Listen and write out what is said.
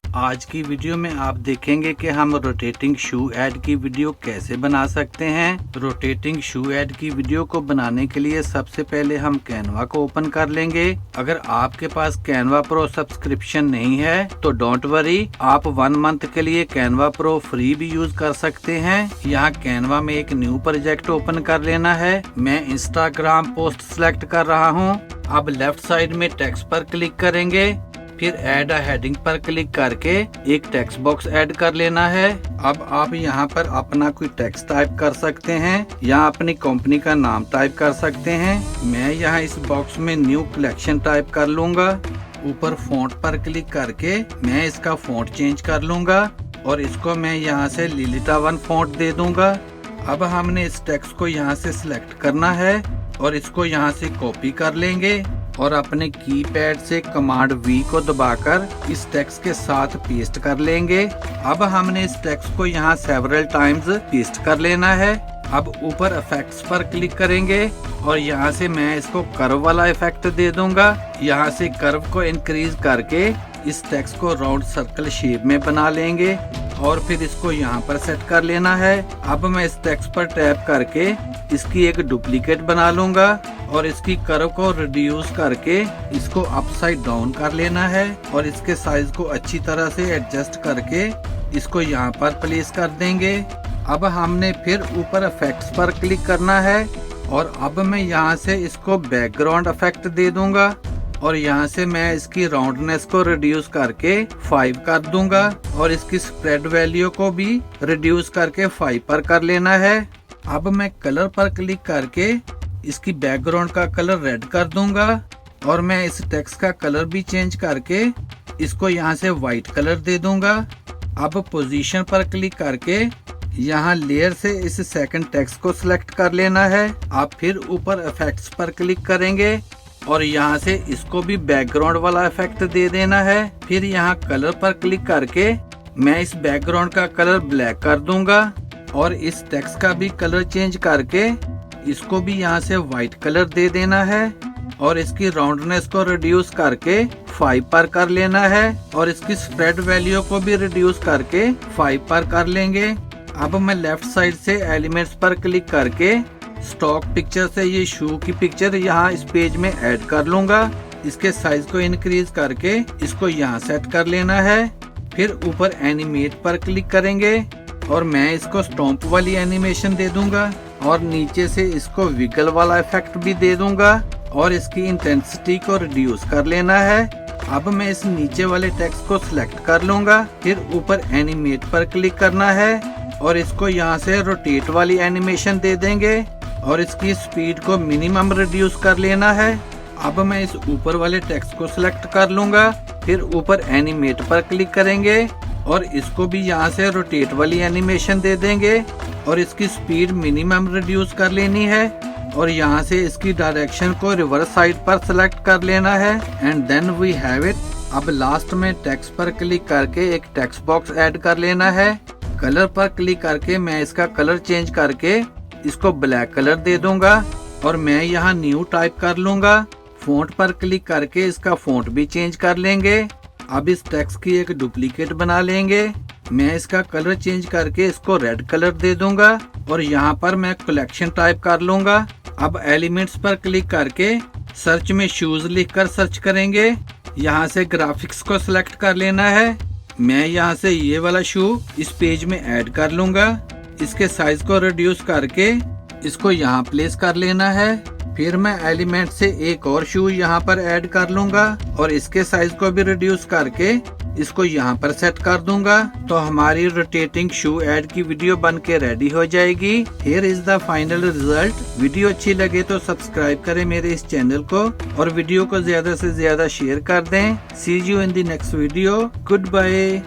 आज की वीडियो में आप देखेंगे कि हम रोटेटिंग शू ऐड की वीडियो कैसे बना सकते हैं। रोटेटिंग शू ऐड की वीडियो को बनाने के लिए सबसे पहले हम कैनवा को ओपन कर लेंगे। अगर आपके पास कैनवा प्रो सब्सक्रिप्शन नहीं है तो डोंट वरी, आप 1 मंथ के लिए कैनवा प्रो फ्री भी यूज कर सकते हैं। यहाँ कैनवा में एक न्यू प्रोजेक्ट ओपन कर लेना है। मैं इंस्टाग्राम पोस्ट सिलेक्ट कर रहा हूँ। अब लेफ्ट साइड में टेक्स्ट पर क्लिक करेंगे, फिर ऐड अ हेडिंग पर क्लिक करके एक टेक्स्ट बॉक्स ऐड कर लेना है। अब आप यहाँ पर अपना कोई टेक्स्ट टाइप कर सकते हैं या अपनी कंपनी का नाम टाइप कर सकते हैं। मैं यहाँ इस बॉक्स में न्यू कलेक्शन टाइप कर लूंगा। ऊपर फॉन्ट पर क्लिक करके मैं इसका फॉन्ट चेंज कर लूंगा और इसको मैं यहाँ से लिलिटा 1 फॉन्ट दे दूंगा। अब हमने इस टेक्स्ट को यहाँ से सिलेक्ट करना है और इसको यहाँ से कॉपी कर लेंगे और अपने कीपैड से कमांड V को दबाकर इस टेक्स्ट के साथ पेस्ट कर लेंगे। अब हमने इस टेक्स्ट को यहाँ सेवरल टाइम्स पेस्ट कर लेना है। अब ऊपर इफेक्ट्स पर क्लिक करेंगे और यहाँ से मैं इसको कर्व वाला इफेक्ट दे दूंगा। यहाँ से कर्व को इंक्रीज करके इस टेक्स्ट को राउंड सर्कल शेप में बना लेंगे और फिर इसको यहाँ पर सेट कर लेना है। अब मैं इस टेक्स्ट पर टैप करके इसकी एक डुप्लीकेट बना लूंगा और इसकी कर्व को रिड्यूस करके इसको अपसाइड डाउन कर लेना है और इसके साइज को अच्छी तरह से एडजस्ट करके इसको यहाँ पर प्लेस कर देंगे। अब हमने फिर ऊपर इफेक्ट्स पर क्लिक करना है और अब मैं यहाँ से इसको बैकग्राउंड इफेक्ट दे दूंगा और यहाँ से मैं इसकी राउंडनेस को रिड्यूस करके 5 कर दूंगा और इसकी स्प्रेड वैल्यू को भी रिड्यूस करके 5 पर कर लेना है। अब मैं कलर पर क्लिक करके इसकी बैकग्राउंड का कलर रेड कर दूंगा और मैं इस टेक्स्ट का कलर भी चेंज करके इसको यहाँ से व्हाइट कलर दे दूंगा। अब पोजीशन पर क्लिक करके यहाँ लेयर से इस सेकंड टेक्स्ट को सिलेक्ट कर लेना है। आप फिर ऊपर इफेक्ट्स पर क्लिक करेंगे और यहाँ से इसको भी बैकग्राउंड वाला इफेक्ट दे देना है। फिर यहाँ कलर पर क्लिक करके मैं इस बैकग्राउंड का कलर ब्लैक कर दूंगा और इस टेक्स्ट का भी कलर चेंज करके इसको भी यहाँ से व्हाइट कलर दे देना है और इसकी राउंडनेस को रिड्यूस करके 5 पर कर लेना है और इसकी स्प्रेड वैल्यू को भी रिड्यूस करके 5 पर कर लेंगे। अब मैं लेफ्ट साइड से एलिमेंट्स पर क्लिक करके स्टॉक पिक्चर से ये शू की पिक्चर यहाँ इस पेज में ऐड कर लूंगा। इसके साइज को इंक्रीज करके इसको यहाँ सेट कर लेना है। फिर ऊपर एनिमेट पर क्लिक करेंगे और मैं इसको स्टॉम्प वाली एनिमेशन दे दूंगा और नीचे से इसको विगल वाला इफेक्ट भी दे दूंगा और इसकी इंटेंसिटी को रिड्यूस कर लेना है। अब मैं इस नीचे वाले टेक्स्ट को सिलेक्ट कर लूंगा। फिर ऊपर एनिमेट पर क्लिक करना है और इसको यहाँ से रोटेट वाली एनिमेशन दे देंगे और इसकी स्पीड को मिनिमम रिड्यूस कर लेना है। अब मैं इस ऊपर वाले टेक्स्ट को सिलेक्ट कर लूंगा। फिर ऊपर एनिमेट पर क्लिक करेंगे और इसको भी यहाँ से रोटेट वाली एनिमेशन दे देंगे और इसकी स्पीड मिनिमम रिड्यूस कर लेनी है और यहाँ से इसकी डायरेक्शन को रिवर्स साइड पर सिलेक्ट कर लेना है and then we have it. अब लास्ट में टेक्स्ट पर क्लिक करके एक टेक्स्ट बॉक्स ऐड कर लेना है। कलर पर क्लिक करके मैं इसका कलर चेंज करके इसको ब्लैक कलर दे दूंगा और मैं यहाँ न्यू टाइप कर लूंगा। फॉन्ट पर क्लिक करके इसका फॉन्ट भी चेंज कर लेंगे। अब इस टेक्स्ट की एक डुप्लीकेट बना लेंगे। मैं इसका कलर चेंज करके इसको रेड कलर दे दूंगा और यहाँ पर मैं कलेक्शन टाइप कर लूंगा। अब एलिमेंट्स पर क्लिक करके सर्च में शूज लिखकर सर्च करेंगे। यहाँ से ग्राफिक्स को सिलेक्ट कर लेना है। मैं यहाँ से ये वाला शू इस पेज में ऐड कर लूंगा। इसके साइज को रिड्यूस करके इसको यहाँ प्लेस कर लेना है। फिर मैं एलिमेंट से एक और शू यहाँ पर ऐड कर लूंगा और इसके साइज को भी रिड्यूस करके इसको यहाँ पर सेट कर दूंगा। तो हमारी रोटेटिंग शू ऐड की वीडियो बन के रेडी हो जाएगी। Here is the final result. Video अच्छी लगे तो सब्सक्राइब करें मेरे इस चैनल को और वीडियो को ज्यादा से ज्यादा शेयर कर दें। See you in the next video. Good bye.